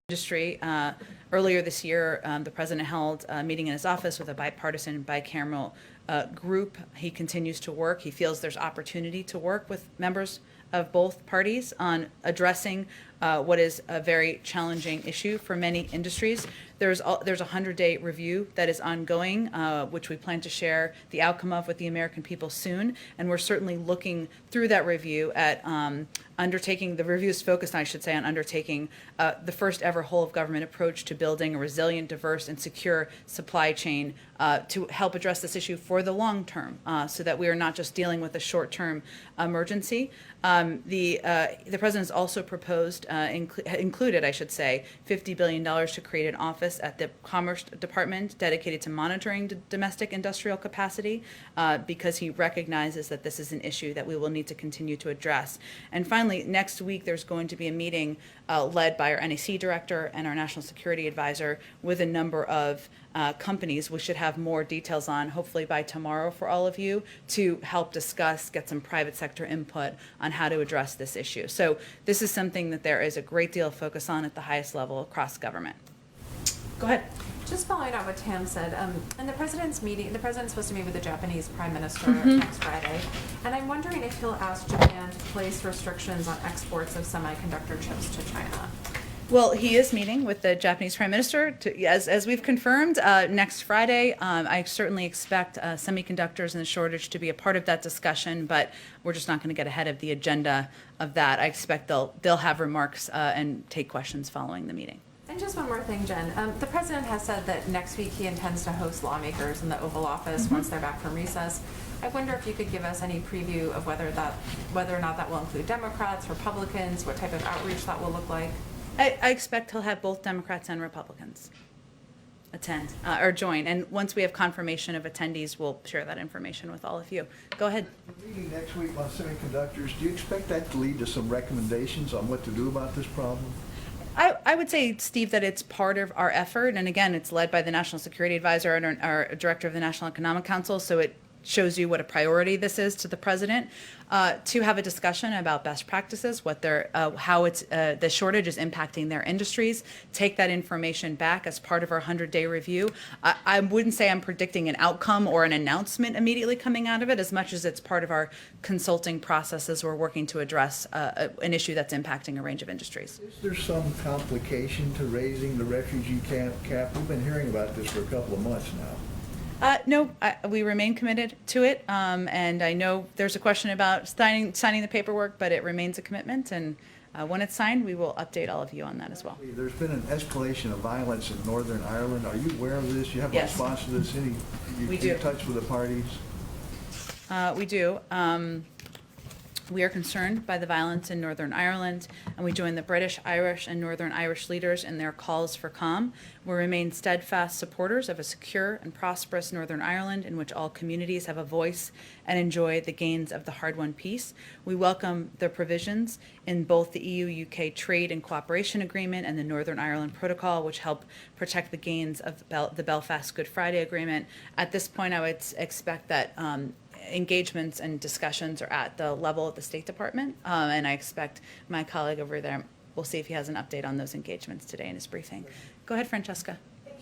industry. Earlier this year, the president held a meeting in his office with a bipartisan, bicameral group. He continues to work. He feels there's opportunity to work with members of both parties on addressing what is a very challenging issue for many industries. There's a 100-day review that is ongoing, which we plan to share the outcome of with the American people soon. And we're certainly looking through that review at undertaking, the review is focused, I should say, on undertaking the first ever whole of government approach to building a resilient, diverse, and secure supply chain to help address this issue for the long term, so that we are not just dealing with a short-term emergency. The president has also proposed, included, I should say, $50 billion to create an office at the Commerce Department dedicated to monitoring domestic industrial capacity, because he recognizes that this is an issue that we will need to continue to address. And finally, next week there's going to be a meeting led by our NEC director and our national security advisor with a number of companies we should have more details on, hopefully by tomorrow for all of you, to help discuss, get some private sector input on how to address this issue. So this is something that there is a great deal of focus on at the highest level across government. Go ahead. Just following up what Tam said, in the president's meeting, the president's supposed to meet with the Japanese prime minister next Friday, and I'm wondering if he'll ask Japan to place restrictions on exports of semiconductor chips to China. Well, he is meeting with the Japanese Prime Minister, as we've confirmed, next Friday. I certainly expect semiconductors and the shortage to be a part of that discussion, but we're just not going to get ahead of the agenda of that. I expect they'll have remarks and take questions following the meeting. And just one more thing, Jen. The president has said that next week he intends to host lawmakers in the Oval Office once they're back from recess. I wonder if you could give us any preview of whether or not that will include Democrats, Republicans, what type of outreach that will look like. I expect he'll have both Democrats and Republicans attend or join. And once we have confirmation of attendees, we'll share that information with all of you. Go ahead. The meeting next week on semiconductors, do you expect that to lead to some recommendations on what to do about this problem? I would say, Steve, that it's part of our effort. And again, it's led by the National Security Advisor and our director of the National Economic Council. So it shows you what a priority this is to the president, to have a discussion about best practices, what how the shortage is impacting their industries, take that information back as part of our 100-day review. I wouldn't say I'm predicting an outcome or an announcement immediately coming out of it, as much as it's part of our consulting process as we're working to address an issue that's impacting a range of industries. Is there some complication to raising the refugee cap? We've been hearing about this for a couple of months now. No, we remain committed to it, and I know there's a question about signing the paperwork, but it remains a commitment, and when it's signed, we will update all of you on that as well. There's been an escalation of violence in Northern Ireland. Are you aware of this? You have a response to this? We do. In touch with the parties? We do. We are concerned by the violence in Northern Ireland, and we join the British, Irish, and Northern Irish leaders in their calls for calm. We remain steadfast supporters of a secure and prosperous Northern Ireland in which all communities have a voice and enjoy the gains of the hard-won peace. We welcome the provisions in both the EU-UK Trade and Cooperation Agreement and the Northern Ireland Protocol, which help protect the gains of the Belfast Good Friday Agreement. At this point, I would expect that engagements and discussions are at the level of the State Department, and I expect my colleague over there, we'll see if he has an update on those engagements today in his briefing. Go ahead, Francesca.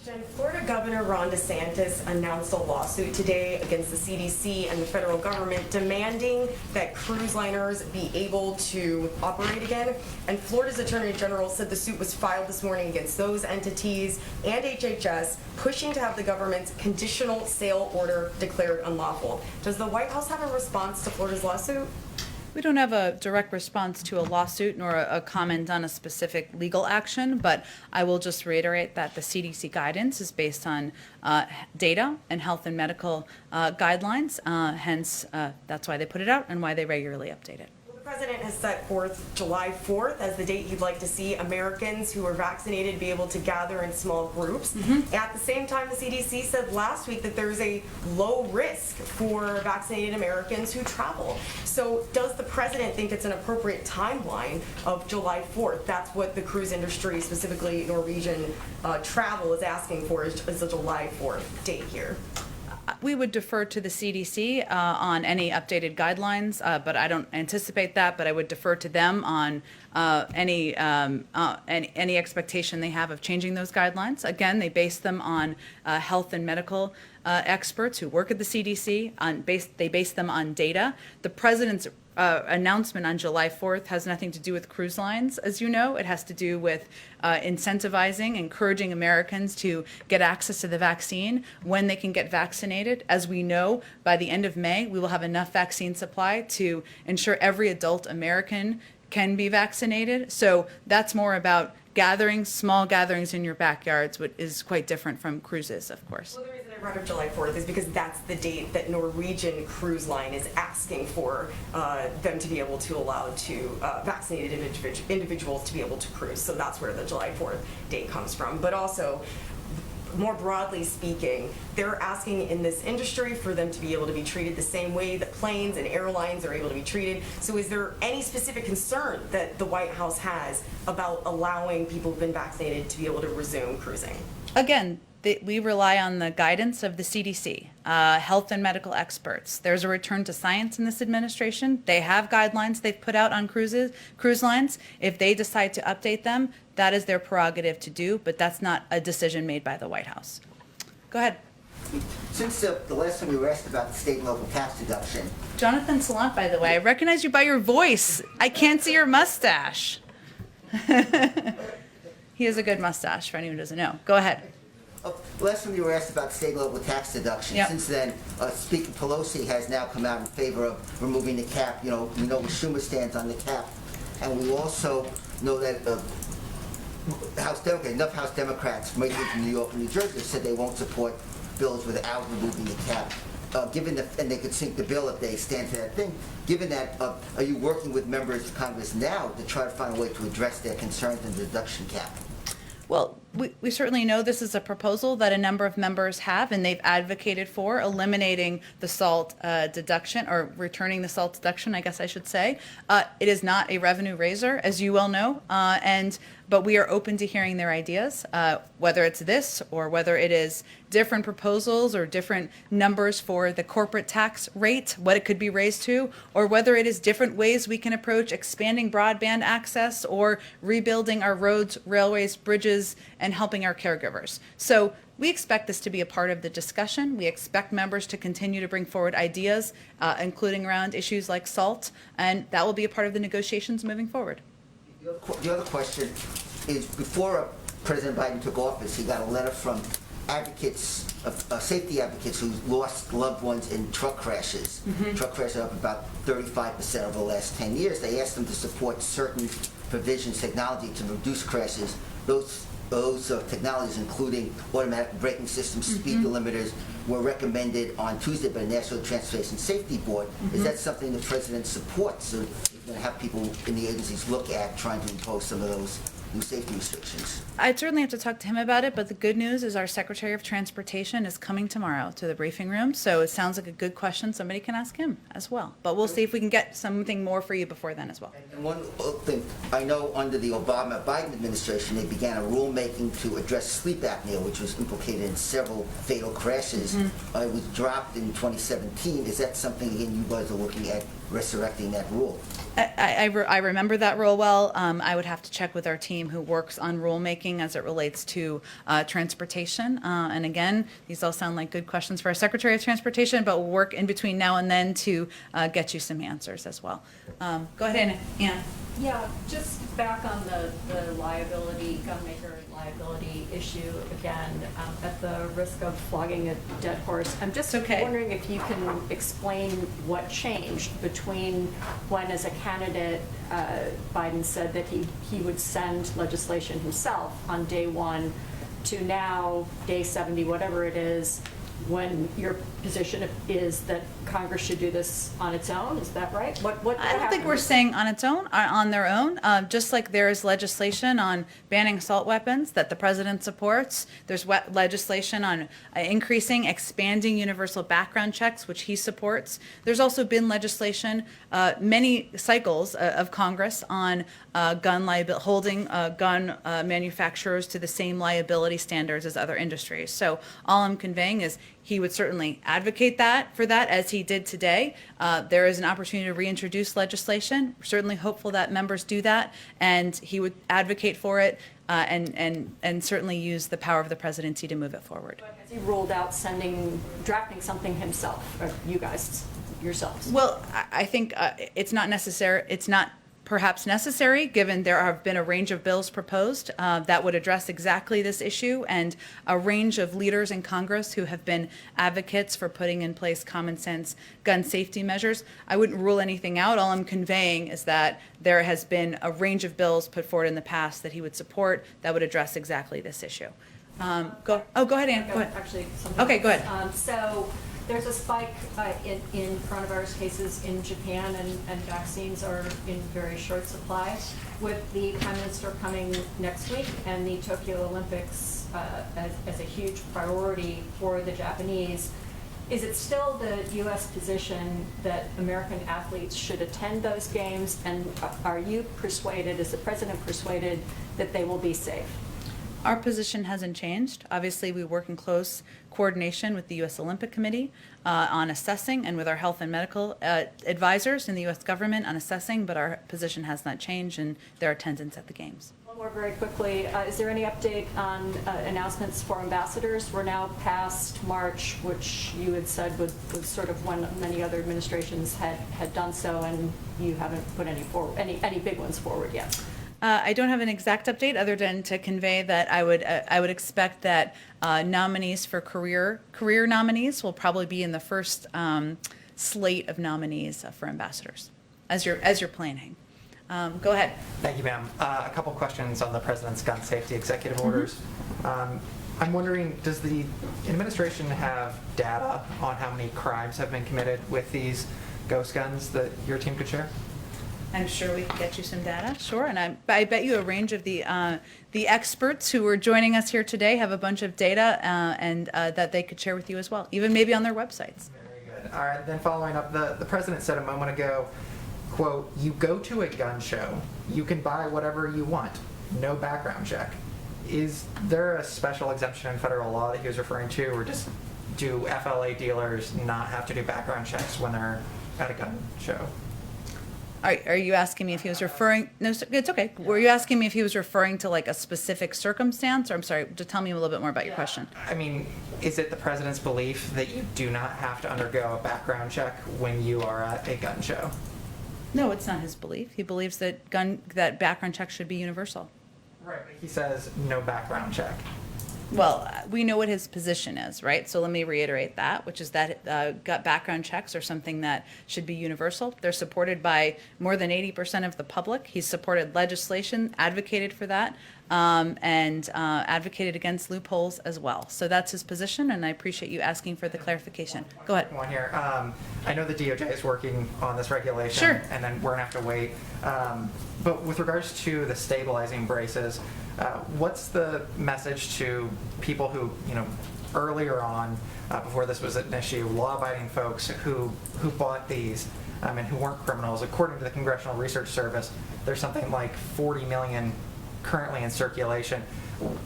Jen, Florida Governor Ron DeSantis announced a lawsuit today against the CDC and the federal government demanding that cruise liners be able to operate again. And Florida's Attorney General said the suit was filed this morning against those entities and HHS, pushing to have the government's conditional sale order declared unlawful. Does the White House have a response to Florida's lawsuit? We don't have a direct response to a lawsuit nor a comment on a specific legal action, but I will just reiterate that the CDC guidance is based on data and health and medical guidelines. Hence, that's why they put it out and why they regularly update it. The president has set forth July 4th as the date he'd like to see Americans who are vaccinated be able to gather in small groups. At the same time, the CDC said last week that there's a low risk for vaccinated Americans who travel. So does the president think it's an appropriate timeline of July 4th? That's what the cruise industry, specifically Norwegian travel, is asking for, is a July 4th date here. We would defer to the CDC on any updated guidelines, but I don't anticipate that. But I would defer to them on any expectation they have of changing those guidelines. Again, they base them on health and medical experts who work at the CDC. They base them on data. The president's announcement on July 4th has nothing to do with cruise lines, as you know. It has to do with incentivizing, encouraging Americans to get access to the vaccine when they can get vaccinated. As we know, by the end of May, we will have enough vaccine supply to ensure every adult American can be vaccinated. So that's more about gatherings, small gatherings in your backyards, which is quite different from cruises, of course. Well, the reason I brought up July 4th is because that's the date that Norwegian Cruise Line is asking for them to be able to allow to vaccinated individuals to be able to cruise. So that's where the July 4th date comes from. But also, more broadly speaking, they're asking in this industry for them to be able to be treated the same way that planes and airlines are able to be treated. So is there any specific concern that the White House has about allowing people who've been vaccinated to be able to resume cruising? Again, we rely on the guidance of the CDC, health and medical experts. There's a return to science in this administration. They have guidelines they've put out on cruise lines. If they decide to update them, that is their prerogative to do, but that's not a decision made by the White House. Go ahead. Since the last time we were asked about the state and local tax deduction, Jonathan Salant, by the way, I recognize you by your voice. I can't see your mustache. He has a good mustache, for anyone who doesn't know. Go ahead. last time you were asked about state and local tax deduction. Yep. Since then, Speaker Pelosi has now come out in favor of removing the cap. You know, we know where Schumer stands on the cap, and we also know that enough House Democrats, mainly from New York and New Jersey, have said they won't support bills without removing the cap. And they could sink the bill if they stand for that thing. Given that, are you working with members of Congress now to try to find a way to address their concerns in the deduction cap? Well, we certainly know this is a proposal that a number of members have, and they've advocated for eliminating the SALT deduction, or returning the SALT deduction, I guess I should say. It is not a revenue raiser, as you well know, but we are open to hearing their ideas, whether it's this or whether it is different proposals or different numbers for the corporate tax rate, what it could be raised to, or whether it is different ways we can approach expanding broadband access or rebuilding our roads, railways, bridges, and helping our caregivers. So we expect this to be a part of the discussion. We expect members to continue to bring forward ideas, including around issues like SALT, and that will be a part of the negotiations moving forward. The other question is, before President Biden took office, he got a letter from advocates, safety advocates who lost loved ones in truck crashes. Mm-hmm. Truck crashes are up about 35% over the last 10 years. They asked them to support certain provisions, technology to reduce crashes. Those technologies, including automatic braking systems, speed delimiters, were recommended on Tuesday by the National Transportation Safety Board. Is that something the President supports? Or you're going to have people in the agencies look at trying to impose some of those new safety restrictions? I'd certainly have to talk to him about it, but the good news is our Secretary of Transportation is coming tomorrow to the briefing room, so it sounds like a good question. Somebody can ask him as well. But we'll see if we can get something more for you before then as well. And one thing, I know under the Obama-Biden administration, they began a rulemaking to address sleep apnea, which was implicated in several fatal crashes. It was dropped in 2017. Is that something, again, you guys are looking at resurrecting that rule? I remember that rule well. I would have to check with our team who works on rulemaking as it relates to transportation. And again, these all sound like good questions for our Secretary of Transportation, but we'll work in between now and then to get you some answers as well. Go ahead, Ann. Yeah, just back on the liability, gunmaker liability issue again, at the risk of flogging a dead horse. I'm just wondering if you can explain what changed between when, as a candidate, Biden said that he would send legislation himself on day one to now, day 70, whatever it is, when your position is that Congress should do this on its own. Is that right? What I don't think we're saying on its own, on their own. Just like there is legislation on banning assault weapons that the president supports, there's legislation on expanding universal background checks, which he supports. There's also been legislation, many cycles of Congress on gun liability, holding gun manufacturers to the same liability standards as other industries. So all I'm conveying is he would certainly advocate for that, as he did today. There is an opportunity to reintroduce legislation. We're certainly hopeful that members do that, and he would advocate for it and certainly use the power of the presidency to move it forward. Has he ruled out drafting something himself, or you guys yourselves? Well, I think it's not necessary. It's not perhaps necessary, given there have been a range of bills proposed that would address exactly this issue, and a range of leaders in Congress who have been advocates for putting in place common sense gun safety measures. I wouldn't rule anything out. All I'm conveying is that there has been a range of bills put forward in the past that he would support that would address exactly this issue. Go ahead, Ann. Go ahead. Actually, something Okay, go ahead. So there's a spike in coronavirus cases in Japan, and vaccines are in very short supply. With the Prime Minister coming next week and the Tokyo Olympics as a huge priority for the Japanese, is it still the U.S. position that American athletes should attend those games? And are you persuaded, is the President persuaded, that they will be safe? Our position hasn't changed. Obviously, we work in close coordination with the U.S. Olympic Committee on assessing, and with our health and medical advisors in the U.S. government on assessing, but our position has not changed in their attendance at the games. One more very quickly. Is there any update on announcements for ambassadors? We're now past March, which you had said was sort of when many other administrations had done so, and you haven't put any big ones forward yet. I don't have an exact update other than to convey that I would expect that nominees for career nominees will probably be in the first slate of nominees for ambassadors as you're planning. Go ahead. Thank you, ma'am. A couple questions on the President's gun safety executive orders. I'm wondering, does the administration have data on how many crimes have been committed with these ghost guns that your team could share? I'm sure we can get you some data, sure. And I bet you a range of the experts who are joining us here today have a bunch of data and that they could share with you as well, even maybe on their websites. Very good. All right, then following up, the President said a moment ago, quote, "You go to a gun show, you can buy whatever you want, no background check." Is there a special exemption in federal law that he was referring to, or just do FLA dealers not have to do background checks when they're at a gun show? Are you asking me if he was referring? No, it's okay. Were you asking me if he was referring to like a specific circumstance? Or I'm sorry, to tell me a little bit more about your question. I mean, is it the President's belief that you do not have to undergo a background check when you are at a gun show? No, it's not his belief. He believes that background checks should be universal. Right. He says no background check. Well, we know what his position is, right? So let me reiterate that, which is that gut background checks are something that should be universal. They're supported by more than 80% of the public. He's supported legislation, advocated for that, and advocated against loopholes as well. So that's his position, and I appreciate you asking for the clarification. Go ahead. One here. I know the DOJ is working on this regulation, Sure. And then we're gonna have to wait. But with regards to the stabilizing braces, what's the message to people who, earlier on, before this was an issue, law-abiding folks who bought these and who weren't criminals? According to the Congressional Research Service, there's something like 40 million currently in circulation.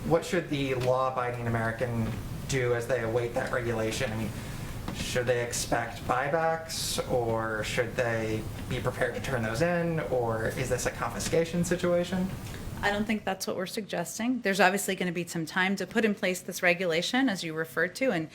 What should the law-abiding American do as they await that regulation? I mean, should they expect buybacks, or should they be prepared to turn those in, or is this a confiscation situation? I don't think that's what we're suggesting. There's obviously going to be some time to put in place this regulation, as you referred to, and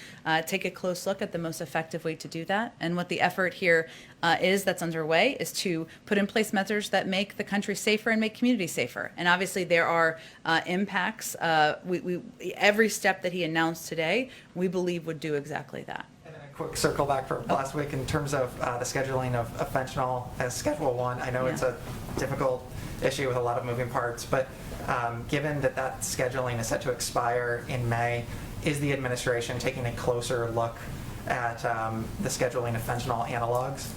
take a close look at the most effective way to do that. And what the effort here that's underway is to put in place measures that make the country safer and make communities safer. And obviously there are impacts. Every step that he announced today, we believe would do exactly that. And then a quick circle back from last week in terms of the scheduling of fentanyl as Schedule 1. I know it's a difficult issue with a lot of moving parts, but given that scheduling is set to expire in May, is the administration taking a closer look at the scheduling of fentanyl analogs?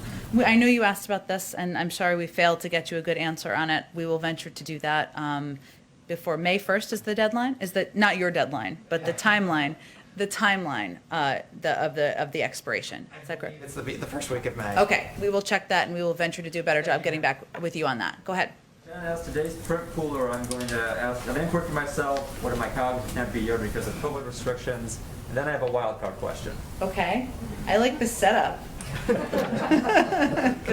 I know you asked about this, and I'm sorry we failed to get you a good answer on it. We will venture to do that before May 1st is the deadline. Is that not your deadline, but the timeline? The timeline of the expiration. Is that correct? It's the first week of May. Okay, we will check that, and we will venture to do a better job getting back with you on that. Go ahead. As today's print cooler, I'm going to ask an inquiry for myself, what are my colleagues who can't be here because of COVID restrictions, and then I have a wild card question. Okay, I like the setup. Go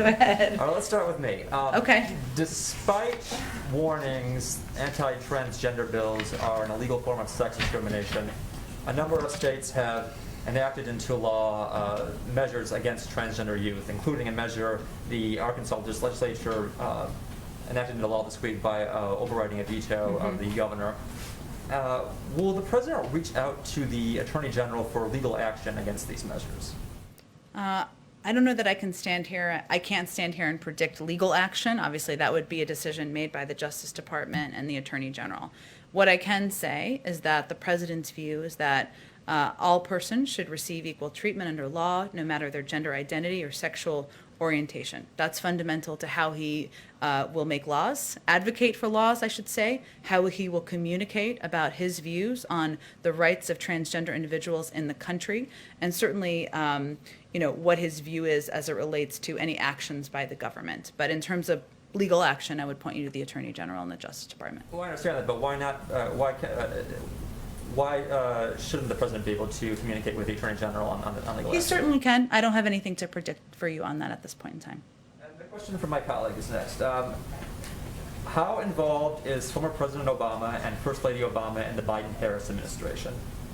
ahead. All right, let's start with me. Okay. Despite warnings, anti-transgender bills are an illegal form of sex discrimination, a number of states have enacted into law measures against transgender youth, including a measure the Arkansas legislature enacted into law this week by overriding a veto of the governor. Will the president reach out to the attorney general for legal action against these measures? I don't know that I can stand here. I can't stand here and predict legal action. Obviously, that would be a decision made by the Justice Department and the Attorney General. What I can say is that the president's view is that all persons should receive equal treatment under law, no matter their gender identity or sexual orientation. That's fundamental to how he will make laws, advocate for laws, I should say, how he will communicate about his views on the rights of transgender individuals in the country, and certainly, what his view is as it relates to any actions by the government. But in terms of legal action, I would point you to the Attorney General and the Justice Department. Well, I understand that, but why not? Why shouldn't the president be able to communicate with the attorney general on legal He action? certainly can. I don't have anything to predict for you on that at this point in time. And the question from my colleague is next. How involved is former President Obama and First Lady Obama in the Biden-Harris administration?